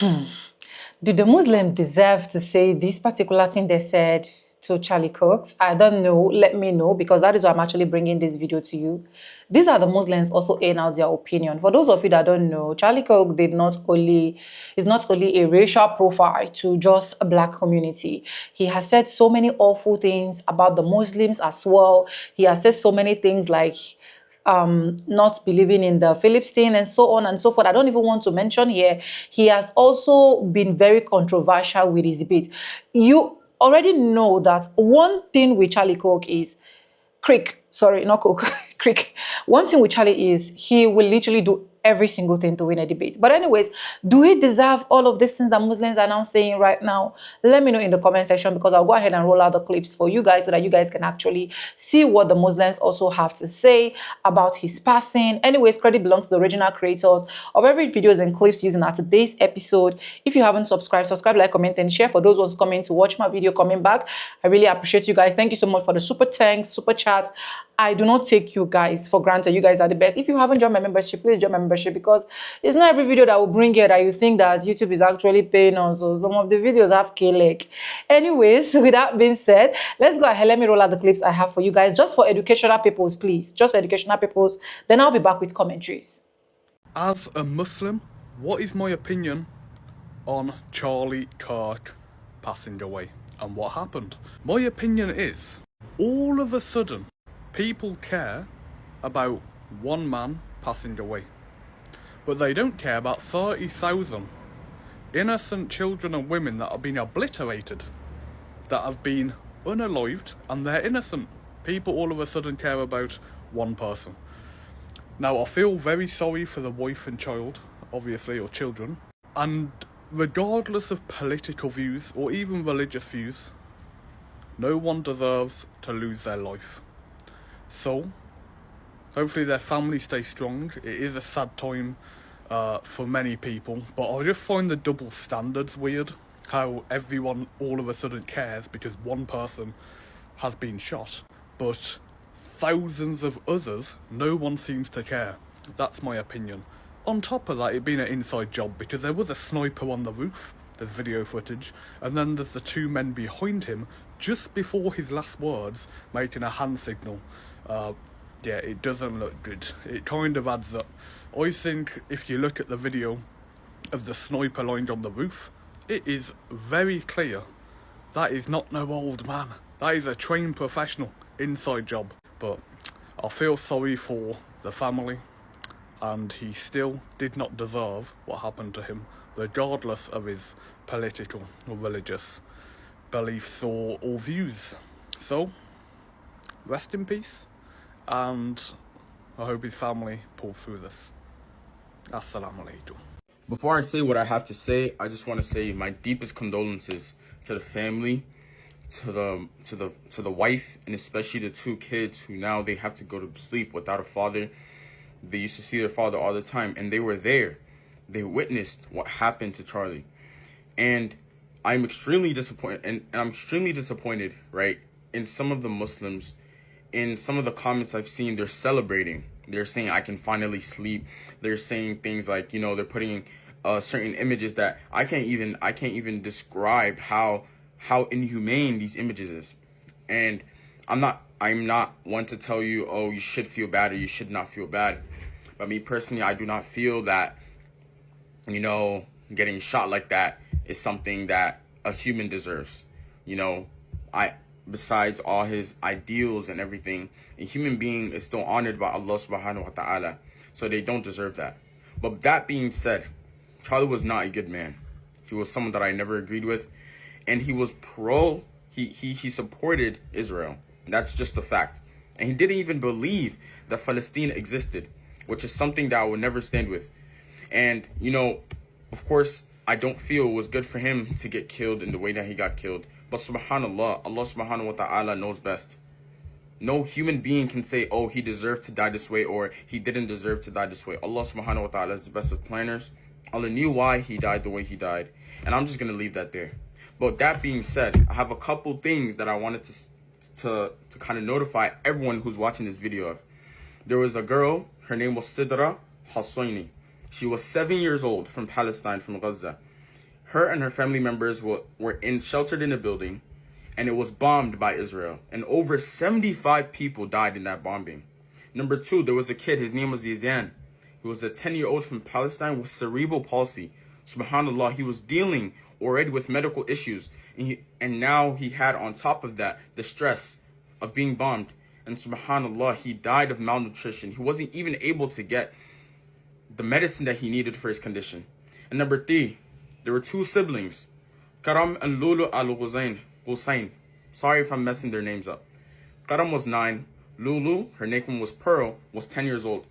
Do the Muslims deserve to say this particular thing they said to Charlie Cox? I don't know. Let me know, because that is why I'm actually bringing this video to you. These are the Muslims also airing out their opinion. For those of you that don't know, Charlie Cox is not only a racial profile to just a black community. He has said so many awful things about the Muslims as well. He has said so many things like not believing in the Philistine and so on and so forth. I don't even want to mention here. He has also been very controversial with his debate. You already know that one thing with Charlie Cook is Crick, sorry, not Cook, Crick. One thing with Charlie is he will literally do every single thing to win a debate. But anyways, do he deserve all of these things that Muslims are now saying right now? Let me know in the comment section, because I'll go ahead and roll out the clips for you guys so that you guys can actually see what the Muslims also have to say about his passing. Anyways, credit belongs to the original creators of every videos and clips using at today's episode. If you haven't subscribed, subscribe, like, comment, and share. For those ones coming to watch my video coming back, I really appreciate you guys. Thank you so much for the super thanks, super chats. I do not take you guys for granted. You guys are the best. If you haven't joined my membership, please join my membership, because it's not every video that will bring you that you think that YouTube is actually paying us. So some of the videos have K-leg. Anyways, with that being said, let's go ahead. Let me roll out the clips I have for you guys, just for educational purposes, please. Just for educational purposes. Then I'll be back with commentaries. As a Muslim, what is my opinion on Charlie Kirk passing away and what happened? My opinion is, all of a sudden, people care about one man passing away, but they don't care about 30,000 innocent children and women that have been obliterated, that have been unalived, and they're innocent. People all of a sudden care about one person. Now, I feel very sorry for the wife and child, obviously, or children, and regardless of political views or even religious views, no one deserves to lose their life. So, hopefully their family stays strong. It is a sad time for many people, but I just find the double standards weird. How everyone all of a sudden cares because one person has been shot, but thousands of others, no one seems to care. That's my opinion. On top of that, it being an inside job, because there was a sniper on the roof, there's video footage, and then there's the two men behind him just before his last words making a hand signal. Yeah, it doesn't look good. It kind of adds up. I think if you look at the video of the sniper lying on the roof, it is very clear that is not no old man. That is a trained professional inside job. But I feel sorry for the family, and he still did not deserve what happened to him, regardless of his political or religious beliefs or views. So, rest in peace, and I hope his family pulls through this. Assalamu alaikum. Before I say what I have to say, I just want to say my deepest condolences to the family, to the wife, and especially the two kids who now they have to go to sleep without a father. They used to see their father all the time, and they were there. They witnessed what happened to Charlie. And I'm extremely disappointed, and I'm extremely disappointed, right, in some of the Muslims. In some of the comments I've seen, they're celebrating. They're saying, I can finally sleep. They're saying things like, you know, they're putting certain images that I can't even describe how inhumane these images is. And I'm not one to tell you, oh, you should feel bad or you should not feel bad. But me personally, I do not feel that, you know, getting shot like that is something that a human deserves. You know, besides all his ideals and everything, a human being is still honored by Allah subhanahu wa ta'ala. So they don't deserve that. But that being said, Charlie was not a good man. He was someone that I never agreed with. And he was he supported Israel. That's just a fact. And he didn't even believe that Palestine existed, which is something that I would never stand with. And, you know, of course, I don't feel it was good for him to get killed in the way that he got killed. But subhanallah, Allah subhanahu wa ta'ala knows best. No human being can say, oh, he deserved to die this way or he didn't deserve to die this way. Allah subhanahu wa ta'ala is the best of planners. Allah knew why he died the way he died. And I'm just going to leave that there. But that being said, I have a couple things that I wanted to kind of notify everyone who's watching this video of. There was a girl, her name was Sidra Hassoini. She was 7 years old, from Palestine, from Gaza. Her and her family members were sheltered in a building, and it was bombed by Israel. And over 75 people died in that bombing. Number 2, there was a kid, his name was Yazan. He was a 10-year-old from Palestine with cerebral palsy. SubhanAllah, he was dealing already with medical issues. And now he had on top of that the stress of being bombed. And SubhanAllah, he died of malnutrition. He wasn't even able to get the medicine that he needed for his condition. And number 3, there were 2 siblings, Karam and Lulu al-Hussein. Sorry if I'm messing their names up. Karam was 9. Lulu, her nickname was Pearl, was 10 years old.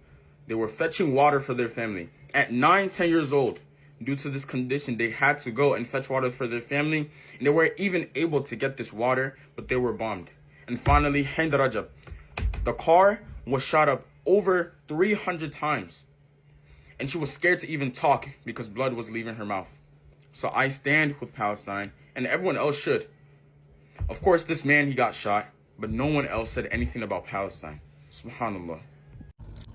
They were fetching water for their family. At 9, 10 years old, due to this condition, they had to go and fetch water for their family. And they weren't even able to get this water, but they were bombed. And finally, Hind Rajab. The car was shot up over 300 times. And she was scared to even talk because blood was leaving her mouth. So I stand with Palestine, and everyone else should. Of course, this man, he got shot, but no one else said anything about Palestine. SubhanAllah.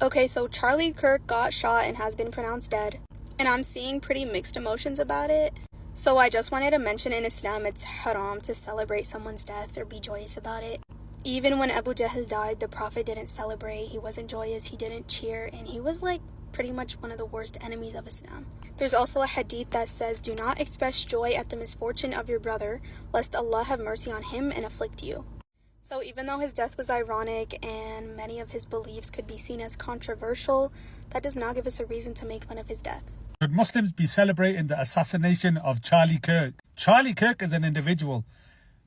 Okay, so Charlie Kirk got shot and has been pronounced dead. And I'm seeing pretty mixed emotions about it. So I just wanted to mention in Islam, it's haram to celebrate someone's death or be joyous about it. Even when Abu Jahl died, the Prophet didn't celebrate, he wasn't joyous, he didn't cheer, and he was like pretty much one of the worst enemies of Islam. There's also a hadith that says, do not express joy at the misfortune of your brother, lest Allah have mercy on him and afflict you. So even though his death was ironic and many of his beliefs could be seen as controversial, that does not give us a reason to make fun of his death. Should Muslims be celebrating the assassination of Charlie Kirk? Charlie Kirk is an individual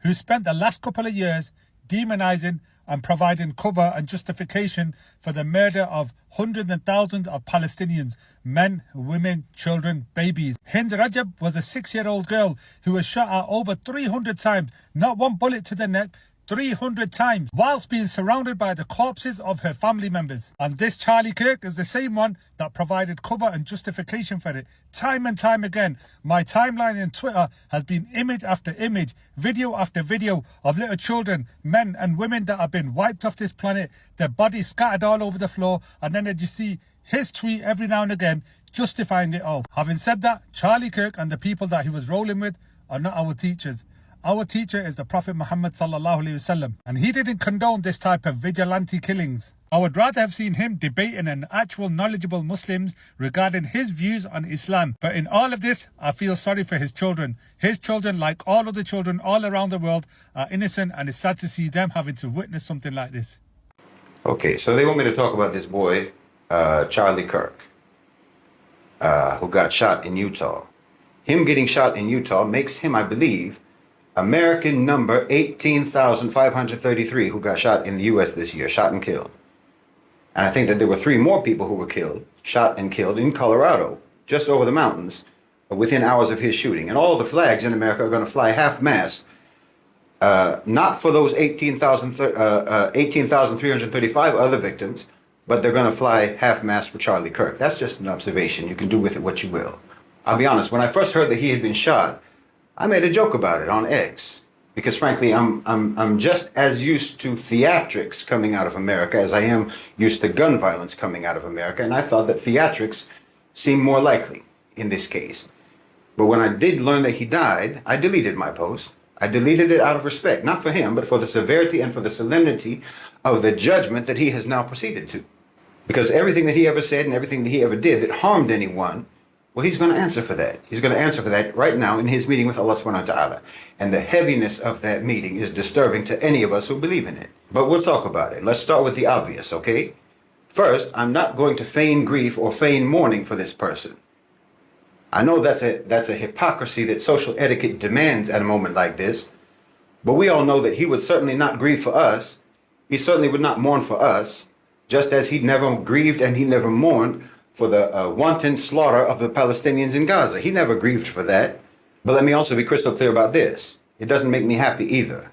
who spent the last couple of years demonizing and providing cover and justification for the murder of hundreds and thousands of Palestinians, men, women, children, babies. Hind Rajab was a 6-year-old girl who was shot at over 300 times, not one bullet to the neck, 300 times, whilst being surrounded by the corpses of her family members. And this Charlie Kirk is the same one that provided cover and justification for it. Time and time again, my timeline on Twitter has been image after image, video after video of little children, men and women that have been wiped off this planet, their bodies scattered all over the floor, and then you see his tweet every now and again justifying it all. Having said that, Charlie Kirk and the people that he was rolling with are not our teachers. Our teacher is the Prophet Muhammad sallallahu alaihi wasallam, and he didn't condone this type of vigilante killings. I would rather have seen him debating an actual knowledgeable Muslims regarding his views on Islam. But in all of this, I feel sorry for his children. His children, like all other children all around the world, are innocent, and it's sad to see them having to witness something like this. Okay, so they want me to talk about this boy, Charlie Kirk, who got shot in Utah. Him getting shot in Utah makes him, I believe, American number 18,533 who got shot in the U.S. this year, shot and killed. And I think that there were 3 more people who were killed, shot and killed in Colorado, just over the mountains, within hours of his shooting. And all the flags in America are going to fly half-mast, not for those 18,335 other victims, but they're going to fly half-mast for Charlie Kirk. That's just an observation. You can do with it what you will. I'll be honest, when I first heard that he had been shot, I made a joke about it on X, because frankly, I'm just as used to theatrics coming out of America as I am used to gun violence coming out of America, and I thought that theatrics seemed more likely in this case. But when I did learn that he died, I deleted my post. I deleted it out of respect, not for him, but for the severity and for the solemnity of the judgment that he has now proceeded to. Because everything that he ever said and everything that he ever did that harmed anyone, well, he's going to answer for that. He's going to answer for that right now in his meeting with Allah subhanahu wa ta'ala. And the heaviness of that meeting is disturbing to any of us who believe in it. But we'll talk about it. Let's start with the obvious, okay? First, I'm not going to feign grief or feign mourning for this person. I know that's a hypocrisy that social etiquette demands at a moment like this. But we all know that he would certainly not grieve for us. He certainly would not mourn for us, just as he never grieved and he never mourned for the wanton slaughter of the Palestinians in Gaza. He never grieved for that. But let me also be crystal clear about this. It doesn't make me happy either.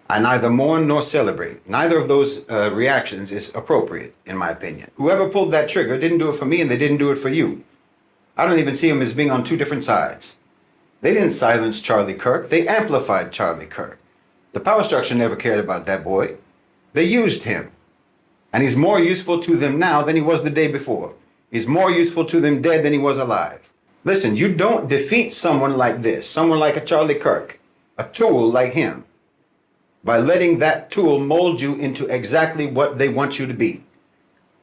I neither mourn nor celebrate. Neither of those reactions is appropriate, in my opinion. Whoever pulled that trigger didn't do it for me, and they didn't do it for you. I don't even see them as being on 2 different sides. They didn't silence Charlie Kirk. They amplified Charlie Kirk. The power structure never cared about that boy. They used him. And he's more useful to them now than he was the day before. He's more useful to them dead than he was alive. Listen, you don't defeat someone like this, someone like a Charlie Kirk, a tool like him, by letting that tool mold you into exactly what they want you to be.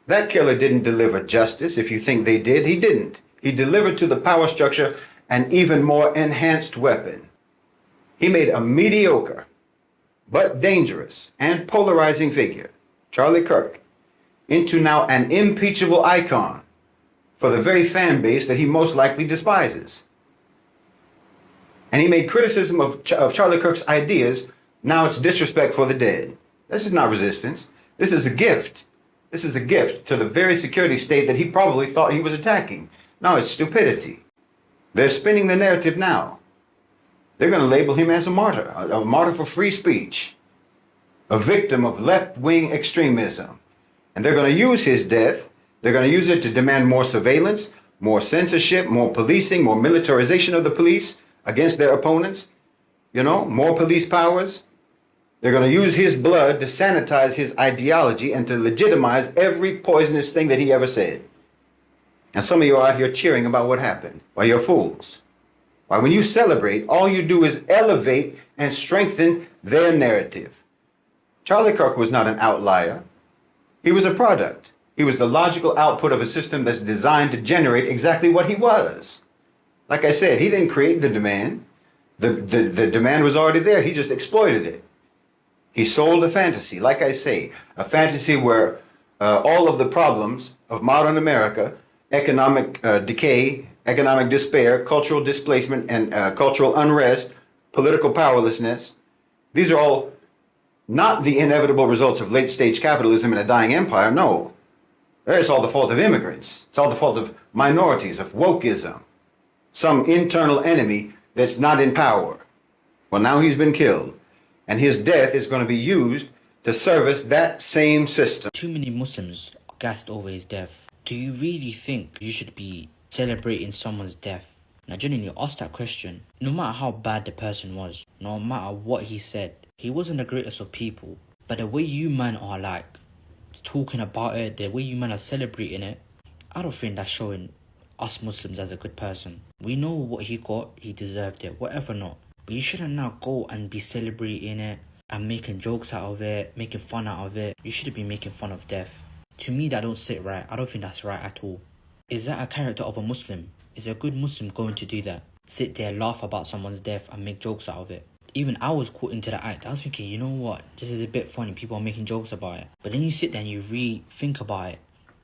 That killer didn't deliver justice. If you think they did, he didn't. He delivered to the power structure an even more enhanced weapon. He made a mediocre, but dangerous and polarizing figure, Charlie Kirk, into now an impeachable icon for the very fan base that he most likely despises. And he made criticism of Charlie Kirk's ideas. Now it's disrespect for the dead. This is not resistance. This is a gift. This is a gift to the very security state that he probably thought he was attacking. No, it's stupidity. They're spinning the narrative now. They're going to label him as a martyr for free speech, a victim of left-wing extremism. And they're going to use his death, they're going to use it to demand more surveillance, more censorship, more policing, more militarization of the police against their opponents, more police powers. They're going to use his blood to sanitize his ideology and to legitimize every poisonous thing that he ever said. And some of you are out here cheering about what happened. Well, you're fools. Why, when you celebrate, all you do is elevate and strengthen their narrative. Charlie Kirk was not an outlier. He was a product. He was the logical output of a system that's designed to generate exactly what he was. Like I said, he didn't create the demand. The demand was already there. He just exploited it. He sold a fantasy, like I say, a fantasy where all of the problems of modern America, economic decay, economic despair, cultural displacement, and cultural unrest, political powerlessness, these are all not the inevitable results of late-stage capitalism in a dying empire. No, it's all the fault of immigrants. It's all the fault of minorities, of wokeism, some internal enemy that's not in power. Well, now he's been killed. And his death is going to be used to service that same system. Too many Muslims gassed over his death. Do you really think you should be celebrating someone's death? Now, genuinely, ask that question. No matter how bad the person was, no matter what he said, he wasn't the greatest of people. But the way you man are like talking about it, the way you man are celebrating it, I don't think that's showing us Muslims as a good person. We know what he got, he deserved it, whatever not. But you shouldn't now go and be celebrating it and making jokes out of it, making fun out of it. You shouldn't be making fun of death. To me, that don't sit right. I don't think that's right at all. Is that a character of a Muslim? Is a good Muslim going to do that? Sit there, laugh about someone's death and make jokes out of it? Even I was caught into the act. I was thinking, you know what? This is a bit funny. People are making jokes about it. But then you sit there and you rethink about it.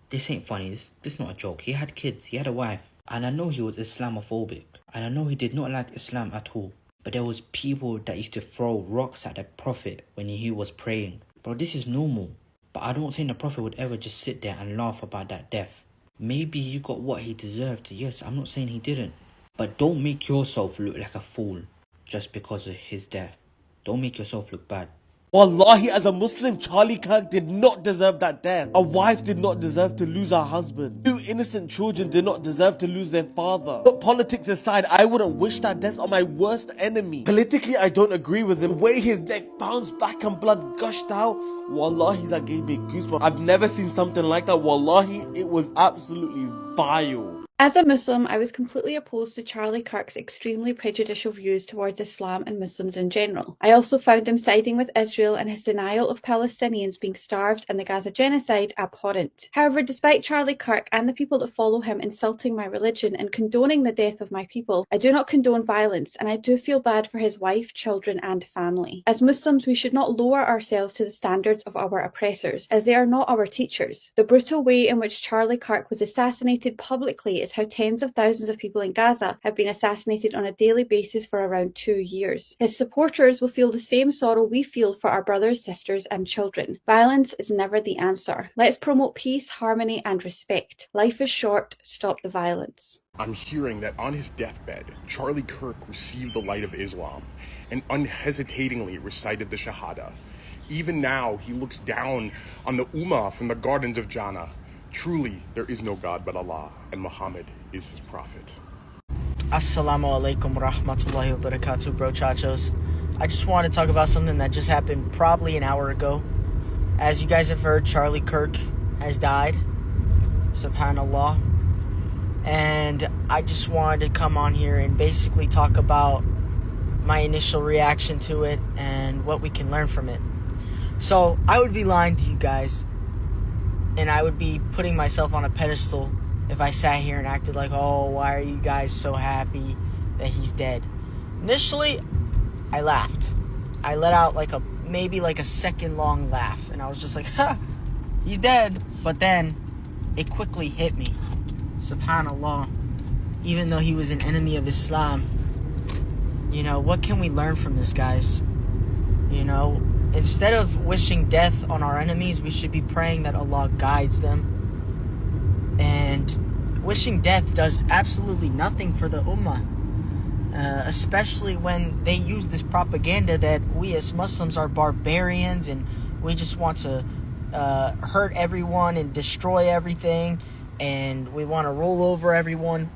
This ain't funny. This not a joke. He had kids. He had a wife. And I know he was Islamophobic. And I know he did not like Islam at all. But there was people that used to throw rocks at the Prophet when he was praying. Bro, this is normal. But I don't think the Prophet would ever just sit there and laugh about that death. Maybe he got what he deserved. Yes, I'm not saying he didn't. But don't make yourself look like a fool just because of his death. Don't make yourself look bad. Wallahi, as a Muslim, Charlie Kirk did not deserve that death. A wife did not deserve to lose her husband. 2 innocent children did not deserve to lose their father. But politics aside, I wouldn't wish that death on my worst enemy. Politically, I don't agree with him. The way his neck bounced back and blood gushed out, wallahi, that gave me goosebumps. I've never seen something like that. Wallahi, it was absolutely vile. As a Muslim, I was completely opposed to Charlie Kirk's extremely prejudicial views towards Islam and Muslims in general. I also found him siding with Israel and his denial of Palestinians being starved and the Gaza genocide abhorrent. However, despite Charlie Kirk and the people that follow him insulting my religion and condoning the death of my people, I do not condone violence, and I do feel bad for his wife, children and family. As Muslims, we should not lower ourselves to the standards of our oppressors, as they are not our teachers. The brutal way in which Charlie Kirk was assassinated publicly is how tens of thousands of people in Gaza have been assassinated on a daily basis for around 2 years. His supporters will feel the same sorrow we feel for our brothers, sisters and children. Violence is never the answer. Let's promote peace, harmony and respect. Life is short, stop the violence. I'm hearing that on his deathbed, Charlie Kirk received the light of Islam and unhesitatingly recited the Shahada. Even now, he looks down on the Ummah from the gardens of Jannah. Truly, there is no God but Allah, and Muhammad is his prophet. Assalamu alaikum rahmatullahi wa barakatuh, bro chachos. I just want to talk about something that just happened probably an hour ago. As you guys have heard, Charlie Kirk has died. Subhanallah. and I just wanted to come on here and basically talk about my initial reaction to it and what we can learn from it. So I would be lying to you guys, and I would be putting myself on a pedestal if I sat here and acted like, oh, why are you guys so happy that he's dead? Initially, I laughed. I let out maybe a second long laugh, and I was just like, ha, he's dead. But then it quickly hit me. Subhanallah. Even though he was an enemy of Islam, what can we learn from this, guys? Instead of wishing death on our enemies, we should be praying that Allah guides them. And wishing death does absolutely nothing for the ummah. Especially when they use this propaganda that we as Muslims are barbarians and we just want to hurt everyone and destroy everything, and we want to roll over everyone.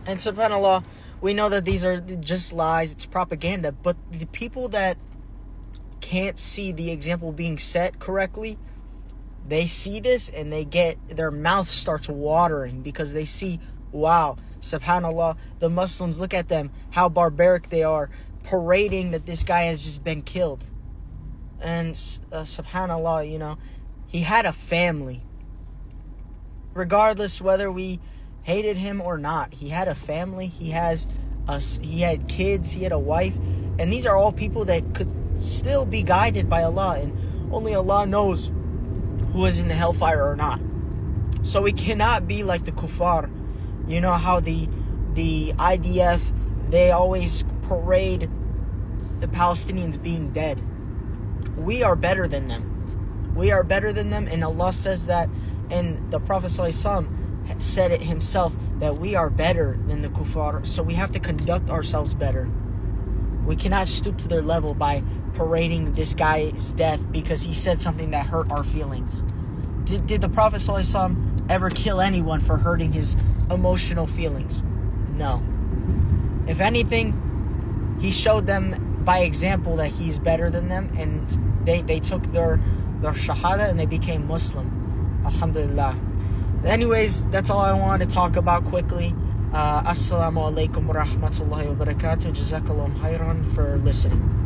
And subhanAllah, we know that these are just lies, it's propaganda, but the people that can't see the example being set correctly, they see this and their mouth starts watering because they see, wow, subhanallah, the Muslims, look at them, how barbaric they are, parading that this guy has just been killed. And subhanallah, he had a family. Regardless whether we hated him or not, he had a family, he had kids, he had a wife, and these are all people that could still be guided by Allah, and only Allah knows who is in the hellfire or not. So we cannot be like the kuffar. You know how the IDF, they always parade the Palestinians being dead. We are better than them. We are better than them, and Allah says that, and the Prophet ﷺ said it himself, that we are better than the kuffar. So we have to conduct ourselves better. We cannot stoop to their level by parading this guy's death because he said something that hurt our feelings. Did the Prophet ﷺ ever kill anyone for hurting his emotional feelings? No. If anything, he showed them by example that he's better than them, and they took their shahada and they became Muslim. Alhamdulillah. Anyways, that's all I wanted to talk about quickly. Assalamu alaikum wa rahmatullahi wa barakatuh. Jazakallahu khairan for listening.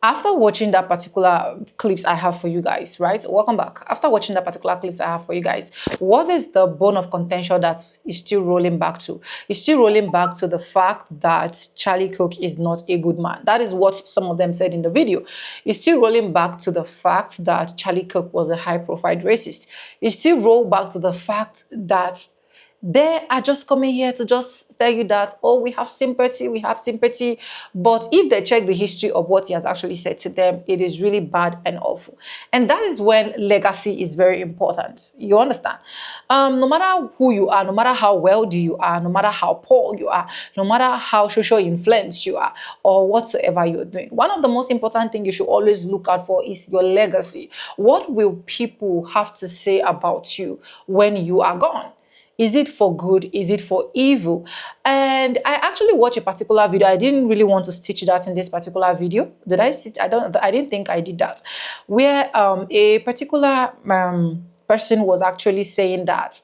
After watching that particular clips I have for you guys, right? Welcome back. After watching that particular clips I have for you guys, what is the bone of contention that is still rolling back to? It's still rolling back to the fact that Charlie Kirk is not a good man. That is what some of them said in the video. It's still rolling back to the fact that Charlie Kirk was a high-profile racist. It's still rolled back to the fact that they are just coming here to just tell you that, oh, we have sympathy. But if they check the history of what he has actually said to them, it is really bad and awful. And that is when legacy is very important. You understand? No matter who you are, no matter how wealthy you are, no matter how poor you are, no matter how social influence you are, or whatsoever you're doing, one of the most important things you should always look out for is your legacy. What will people have to say about you when you are gone? Is it for good? Is it for evil? And I actually watched a particular video. I didn't really want to stitch that in this particular video. Did I stitch? I didn't think I did that. Where a particular person was actually saying that,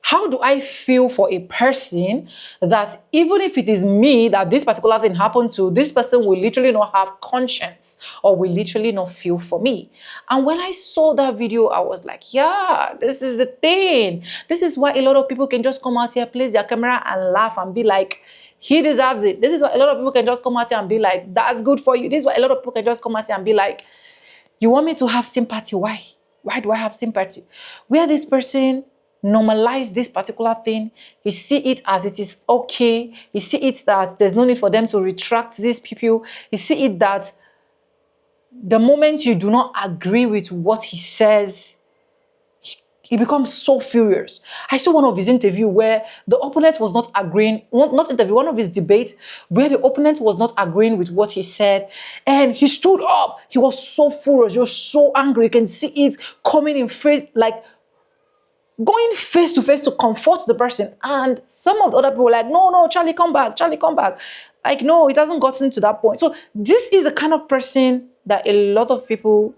how do I feel for a person that even if it is me that this particular thing happened to, this person will literally not have conscience or will literally not feel for me? And when I saw that video, I was like, yeah, this is the thing. This is why a lot of people can just come out here, place their camera and laugh and be like, he deserves it. This is why a lot of people can just come out here and be like, that's good for you. This is why a lot of people can just come out here and be like, you want me to have sympathy? Why? Why do I have sympathy? Where this person normalize this particular thing, you see it as it is okay, you see it that there's no need for them to retract these people, you see it that the moment you do not agree with what he says, he becomes so furious. I saw one of his interview where the opponent was not agreeing, one of his debates where the opponent was not agreeing with what he said, and he stood up. He was so furious, he was so angry. You can see it coming in face, like going face to face to comfort the person. And some of the other people were like, no, Charlie, come back, Charlie, come back. Like, no, it hasn't gotten to that point. So this is the kind of person that a lot of people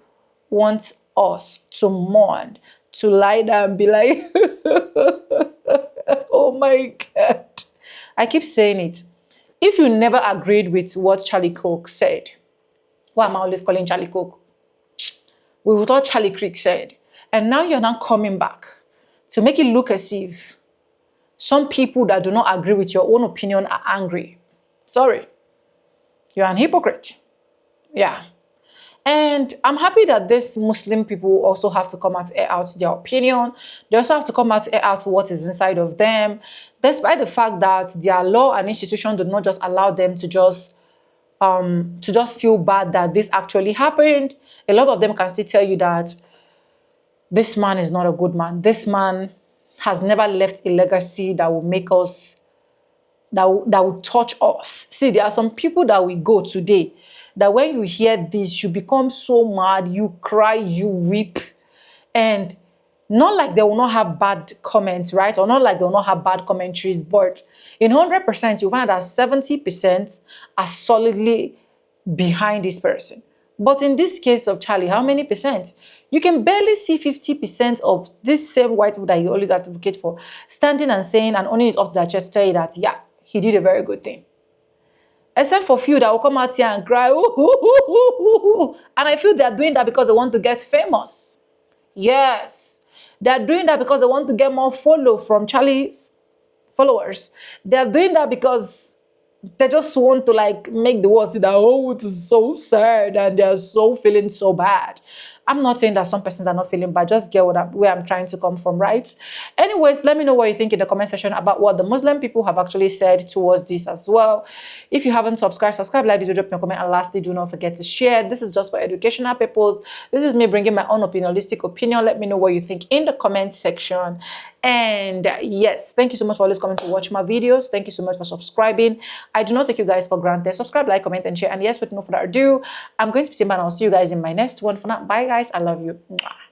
want us to mourn, to lie down and be like, Oh my God. I keep saying it. If you never agreed with what Charlie Kirk said, why am I always calling Charlie Kirk? With what Charlie Kirk said, and now you're not coming back to make it look as if some people that do not agree with your own opinion are angry. Sorry, you're an hypocrite. Yeah. And I'm happy that these Muslim people also have to come out to air out their opinion. They also have to come out to air out what is inside of them, despite the fact that their law and institution do not just allow them to just feel bad that this actually happened. A lot of them can still tell you that this man is not a good man. This man has never left a legacy that will make us, that will touch us. See, there are some people that we go today that when you hear this, you become so mad, you cry, you weep. And not like they will not have bad comments, right? Or not like they will not have bad commentaries, but in 100%, you find that 70% are solidly behind this person. But in this case of Charlie, how many percent? You can barely see 50% of this same white people that you always advocate for standing and saying and owning it up to their chest to tell you that, yeah, he did a very good thing. Except for few that will come out here and cry, ooh, ooh, ooh, ooh, ooh. And I feel they're doing that because they want to get famous. Yes, they're doing that because they want to get more follow from Charlie's followers. They're doing that because they just want to like make the world see that, oh, it is so sad and they're so feeling so bad. I'm not saying that some persons are not feeling bad, just get where I'm trying to come from, right? Anyways, let me know what you think in the comment section about what the Muslim people have actually said towards this as well. If you haven't subscribed, like, drop me a comment, and lastly, do not forget to share. This is just for educational purposes. This is me bringing my own opinionistic opinion. Let me know what you think in the comment section. And yes, thank you so much for always coming to watch my videos. Thank you so much for subscribing. I do not take you guys for granted. Subscribe, like, comment, and share. And yes, with no further ado, I'm going to be saying bye, and I'll see you guys in my next one. For now, bye guys. I love you. Mwah.